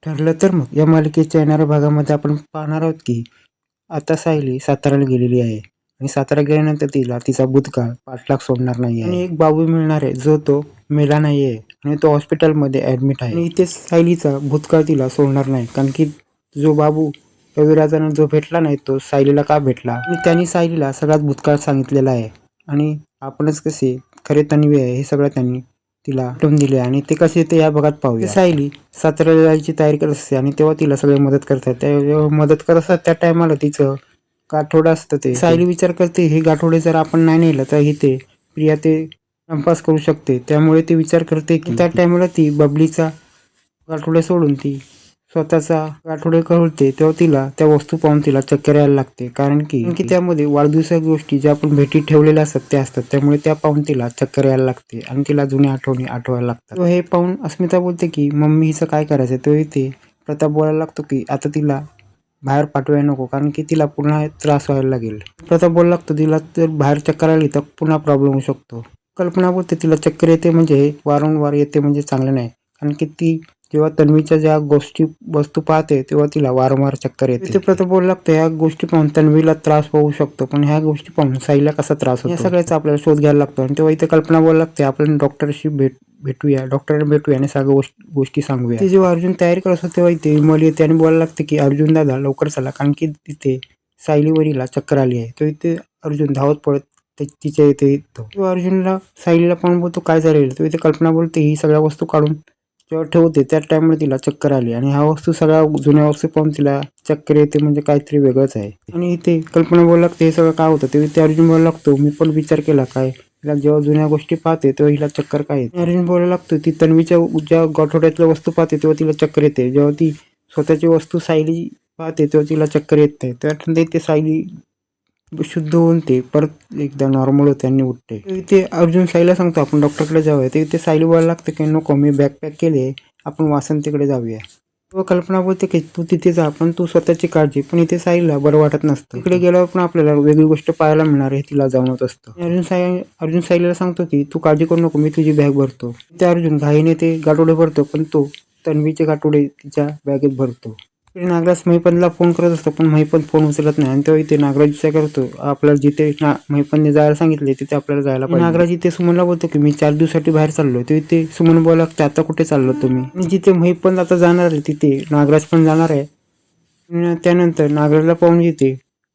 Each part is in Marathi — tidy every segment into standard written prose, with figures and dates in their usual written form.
ठरलं तर मग या मालिकेच्या येणाऱ्या भागामध्ये आपण पाहणार आहोत की आता सायली साताऱ्याला गेलेली आहे आणि सातारा गेल्यानंतर तिला तिचा भूतकाळ पाठलाग सोडणार नाही आहे आणि एक बाबू मिळणार आहे जो तो मेला नाही आहे आणि तो हॉस्पिटलमध्ये ॲडमिट आहे आणि इथे सायलीचा भूतकाळ तिला सोडणार नाही कारण की जो बाबू रविराजांना जो भेटला नाही तो सायलीला का भेटला आणि त्यांनी सायलीला सगळ्यात भूतकाळ सांगितलेला आहे आणि आपणच कसे खरे तन्वी आहे हे सगळं त्यांनी तिला आठवून दिले आणि ते कसे ते या भागात पाहूया. सायली साताऱ्याला जायची तयारी करत असते आणि तेव्हा तिला सगळे मदत करतात. जेव्हा मदत करत असतात त्या टायमाला तिचं गाठोडं असतं ते सायली विचार करते हे गाठोडे जर आपण नाही नेलं तर इथे प्रिया ते टाइमपास करू शकते. त्यामुळे ती विचार करते की त्या टायमाला ती बबलीचा गाठोडे सोडून ती स्वतःचा गाठोडे करते तेव्हा तिला त्या वस्तू पाहून तिला चक्कर यायला लागते कारण की त्यामध्ये वाढदिवसा गोष्टी ज्या आपण भेटी ठेवलेल्या असतात त्या असतात त्यामुळे त्या पाहून तिला चक्कर यायला लागते आणि तिला जुन्या आठवणी आठवायला लागतात. हे पाहून अस्मिता बोलते की मम्मी हिचं काय करायचं. तो इथे प्रताप बोलायला लागतो की आता तिला बाहेर पाठवायला नको कारण की तिला पुन्हा त्रास व्हायला लागेल. प्रताप बोलायला लागतो तिला जर बाहेर चक्कर आली तर पुन्हा प्रॉब्लेम होऊ शकतो. कल्पना बोलते तिला चक्कर येते म्हणजे हे वारंवार येते म्हणजे चांगलं नाही कारण की ती जेव्हा तन्वीच्या ज्या गोष्टी वस्तू पाहते तेव्हा तिला वारंवार चक्कर येते. प्रताप बोलायला लागतं ह्या गोष्टी पाहून तन्वीला त्रास होऊ शकतो पण ह्या गोष्टी पाहून साईला कसा त्रास होतो या सगळ्याचा आपल्याला शोध घ्यायला लागतो आणि तेव्हा इथे कल्पना बोलायला लागते आपण डॉक्टरशी डॉक्टरला भेटूया आणि सगळ्या गोष्टी सांगूया. ती जेव्हा अर्जुन तयारी करत असतो तेव्हा इथे विमल येते आणि बोलायला लागते की अर्जुन दादा लवकर चला कारण की तिथे सायलीवरीला चक्कर आली आहे. तो इथे अर्जुन धावत पडत तिच्या इथे येतो. तो अर्जुनला सायलीला पण बोलतो काय झालेलं. तो इथे कल्पना बोलते ही सगळ्या वस्तू काढून जेव्हा ठेवते त्या टाइमला तिला चक्कर आली आणि ह्या वस्तू सगळ्या जुन्या वस्तू पाहून तिला चक्कर येते म्हणजे काहीतरी वेगळंच आहे. आणि इथे कल्पना बोलायला लागते हे सगळं काय होतं ते इथे अर्जुन बोलायला लागतो मी पण विचार केला काय हिला जेव्हा जुन्या गोष्टी पाहते तेव्हा हिला चक्कर काय येते. अर्जुन बोलायला लागतो ती तन्वीच्या ज्या गाठोड्यातल्या वस्तू पाहते तेव्हा तिला चक्कर येते. जेव्हा ती स्वतःची वस्तू सायली पाहते तेव्हा तिला चक्कर येत नाही. त्यानंतर ते सायली शुद्ध होऊन ते परत एकदा नॉर्मल होते आणि उठते. इथे अर्जुन सायलीला सांगतो आपण डॉक्टरकडे जाऊया. ते इथे सायली बोलायला लागते की नको मी बॅकपॅक केले आपण वासंतीकडे जाऊया. तेव्हा कल्पना बोलते की तू तिथे जा पण तू स्वतःची काळजी. पण इथे सायलीला बरं वाटत नसतं. तिकडे गेल्यावर पण आपल्याला वेगळी गोष्ट पाहायला मिळणार आहे तिला जाणवत असतं. अर्जुन सायलीला सांगतो की तू काळजी करू नको मी तुझी बॅग भरतो. ते अर्जुन घाईने ते गाठोडे भरतो पण तो तन्वीचे गाठोडे तिच्या बॅगेत भरतो. नागराज महिपतला फोन करत असतो पण महिपत फोन उचलत नाही आणि तेव्हा इथे नागराज विचार करतो आपल्याला जिथे महिपतने जायला सांगितले तिथे आपल्याला जायला पाहिजे. नागराज इथे सुमनला बोलतो की मी 4 दिवसासाठी बाहेर चाललोय. तो इथे सुमन बोलायला लागते आता कुठे चाललो तुम्ही. आणि जिथे महिपत आता जाणार आहे तिथे नागराज पण जाणार आहे. त्यानंतर नागराजला पाहून जिथे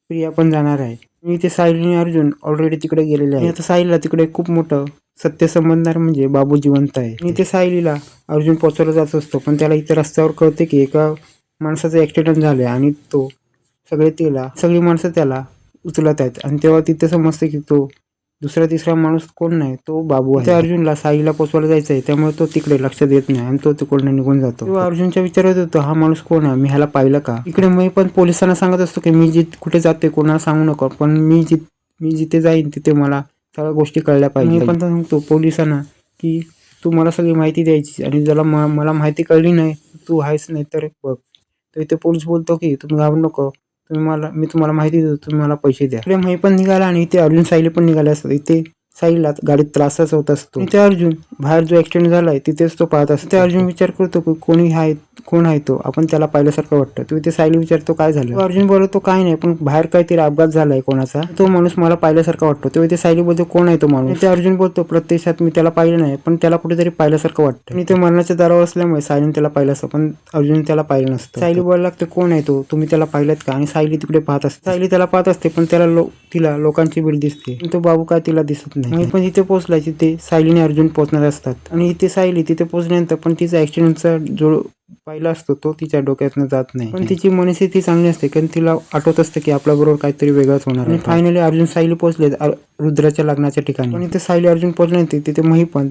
प्रिया पण जाणार आहे. आणि इथे सायली आणि अर्जुन ऑलरेडी तिकडे गेलेले आहे. आता सायलीला तिकडे खूप मोठं सत्य संबंधणार म्हणजे बाबू जिवंत आहे. आणि इथे सायलीला अर्जुन पोहोचवला जात असतो पण त्याला इथे रस्त्यावर कळते की एका माणसाचा ऍक्सिडेंट झालाय आणि तो सगळी माणसं त्याला उचलत आहेत आणि तेव्हा तिथे समजते की तो दुसरा तिसरा माणूस कोण नाही तो बाबू आहे. अर्जुनला साईला पोचवायला जायचं आहे त्यामुळे तो तिकडे लक्ष देत नाही आणि तो तिकडे निघून जातो. तेव्हा अर्जुनच्या विचारात होतो हा माणूस कोण आहे मी ह्याला पाहिलं का. इकडे मी पण पोलिसांना सांगत असतो की मी कुठे जाते कोणाला सांगू नको पण मी जिथे जाईन तिथे मला सगळ्या गोष्टी कळल्या पाहिजे. मी पण सांगतो पोलिसांना की तू मला सगळी माहिती द्यायची आणि ज्याला मला माहिती कळली नाही तू आहेस नाही तर बघ. तर इथे पोलीस बोलतो की तुम्ही घाबरू नको मी तुम्हाला माहिती देतो तुम्ही मला पैसे द्या. इकडे मी पण निघाला आणि इथे अर्जुन सायली पण निघाले असतात. इथे साईला गाडीत त्रासच होत असतो. इथे अर्जुन बाहेर जो ऍक्सिडेंट झालाय तिथेच तो पाहत असतो. अर्जुन विचार करतो की कोण आहे तो आपण त्याला पाहिल्यासारखं वाटतं. तो इथे सायली विचारतो काय झालं. अर्जुन बोलतो काय नाही पण बाहेर काहीतरी अपघात झालाय कोणाचा तो माणूस मला पाहिल्यासारखा वाटतो. तो इथे सायली बोलतो कोण आहे तो माणूस. इथे अर्जुन बोलतो प्रत्यक्षात मी त्याला पाहिलं नाही पण त्याला कुठेतरी पाहिल्यासारखं वाटतं. आणि ते मरणाच्या दारावर असल्यामुळे सायलीने त्याला पाहिलं असतं पण अर्जुन त्याला पाहिलं नसतं. सायली बोलायला लागते कोण आहे तो तुम्ही त्याला पाहिलं का. आणि सायली तिकडे पाहत असते. सायली त्याला पाहत असते पण तिला लोकांची भीड दिसते तो बाबू काय तिला दिसत नाही. पण इथे पोहोचलाय तिथे सायलीने अर्जुन पोहोचणार असतात आणि इथे सायली तिथे पोहोचल्यानंतर पण तिचा ऍक्सिडेंटचा जो पाहिला असतो तो तिच्या डोक्यातनं जात नाही. पण तिची मनस्थिती चांगली असते कारण तिला आठवत असते की आपल्या बरोबर काहीतरी वेगळंच होणार आहे. फायनली अर्जुन सायली पोहोचले रुद्राच्या लग्नाच्या ठिकाणी. पण इथे सायली अर्जुन पोहोचल्यानंतर तिथे महिपत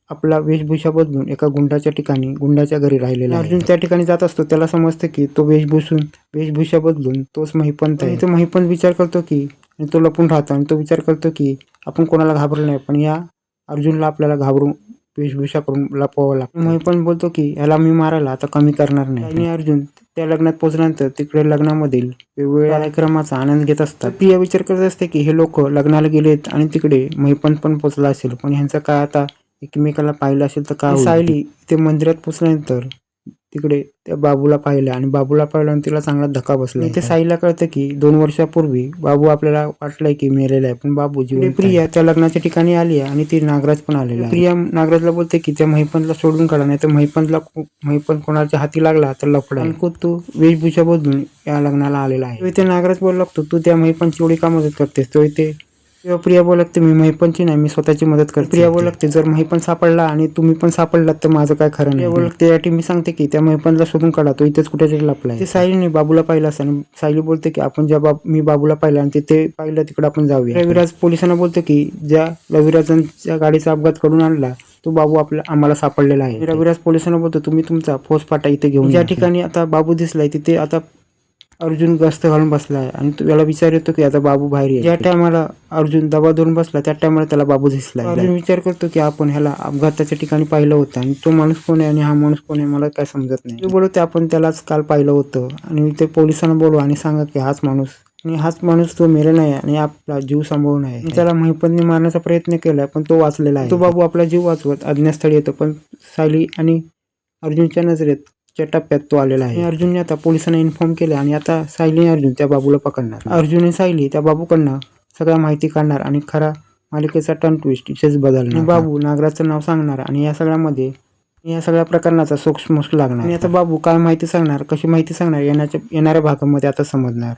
आपला वेशभूषा बदलून एका गुंडाच्या घरी राहिलेला अर्जुन त्या ठिकाणी जात असतो. त्याला समजतं की तो वेशभूषा बदलून तोच महिपंत आहे. तो महिपंत विचार करतो की तो लपून राहतो आणि तो विचार करतो की आपण कोणाला घाबरलं नाही पण या अर्जुनला आपल्याला घाबरून वेशभूषा करून लपवावं लागतं. महिपंत बोलतो की याला मी मारायला आता कमी करणार नाही. आणि अर्जुन त्या लग्नात पोहोचल्यानंतर तिकडे लग्नामधील वेगवेगळ्या कार्यक्रमाचा आनंद घेत असतात. प्रिया विचार करत असते की हे लोक लग्नाला गेलेत आणि तिकडे महिपंत पण पोहोचला असेल पण ह्यांचं काय आता एकमेकाला पाहिलं असेल तर काय. सायली ते मंदिरात पोहोचल्यानंतर तिकडे त्या बाबूला पाहिलं आणि बाबूला पाहिलं आणि तिला चांगला धक्का बसला. इथे साईला कळतं की 2 वर्षापूर्वी बाबू आपल्याला वाटलंय की मेलेला आहे, पण बाबू जिवंत प्रिया त्या लग्नाच्या ठिकाणी आली आहे आणि ती नागराज पण आलेला आहे. प्रिया नागराजला बोलते की त्या महिपंतला सोडून काढा, नाही तर महिपंत कोणाच्या हाती लागला तर लफडा आहे. आणि तू वेशभूषा बदलून या लग्नाला आलेला आहे. इथे नागराज बोलू लागतो, तू त्या महिपंतची एवढी का मदत करतेस? तो इथे तेव्हा प्रिया बोलू लागते, मी महिपंतची नाही, मी स्वतःची मदत करते. प्रिया बोलू लागते, जर महिपंत सापडला आणि तुम्ही पण सापडलात तर माझं काय खरं नाही. बोलू लागते, यासाठी मी सांगते की त्या महिपंतला शोधून काढा, तो इथेच कुठेतरी लपलाय. ते सायलीने बाबूला पाहिलं असं आणि सायली बोलते की आपण मी बाबूला पाहिलं आणि तिथे पाहिलं तिकडे आपण जाऊया. रविराज पोलिसांना बोलतो की ज्या रविराजांच्या गाडीचा अपघात करून आणला तो बाबू आम्हाला सापडलेला आहे. रविराज पोलिसांना बोलतो, तुम्ही तुमचा फौजफाटा इथे घेऊन ज्या ठिकाणी आता बाबू दिसलाय तिथे आता अर्जुन गस्त घालून बसलाय आणि त्याला विचार येतो की आता बाबू बाहेर येईल. ज्या टायमाला अर्जुन दबा धरून बसला त्या टायमाला त्याला बाबू दिसलाय. अर्जुन विचार करतो की आपण ह्याला अपघाताच्या ठिकाणी पाहिलं होतं आणि तो माणूस कोण आहे आणि हा माणूस कोण आहे मला काय समजत नाही. बोलवते आपण त्यालाच काल पाहिलं होतं आणि ते पोलिसांना बोलवा आणि सांगा की हाच माणूस तो मेला नाही आणि आपला जीव सांभाळून आहे. त्याला महिपंतने मारण्याचा प्रयत्न केला पण तो वाचलेला आहे. तो बाबू आपला जीव वाचवत अज्ञातस्थळी येतो, पण सायली आणि अर्जुनच्या नजरेत च्या टप्प्यात तो आलेला आहे. अर्जुनने आता पोलिसांना इन्फॉर्म केले आणि आता सायली आणि अर्जुन त्या बाबूला पकडणार. अर्जुन आणि सायली त्या बाबूकडनं सगळ्या माहिती काढणार आणि खरा मालिकेचा टर्न ट्विस्ट इथेच बदलणार. बाबू नागराजचं नाव सांगणार आणि या सगळ्या प्रकरणाचा सोक्ष लागणार. आणि आता बाबू काय माहिती सांगणार, कशी माहिती सांगणार येणाऱ्या भागामध्ये आता समजणार.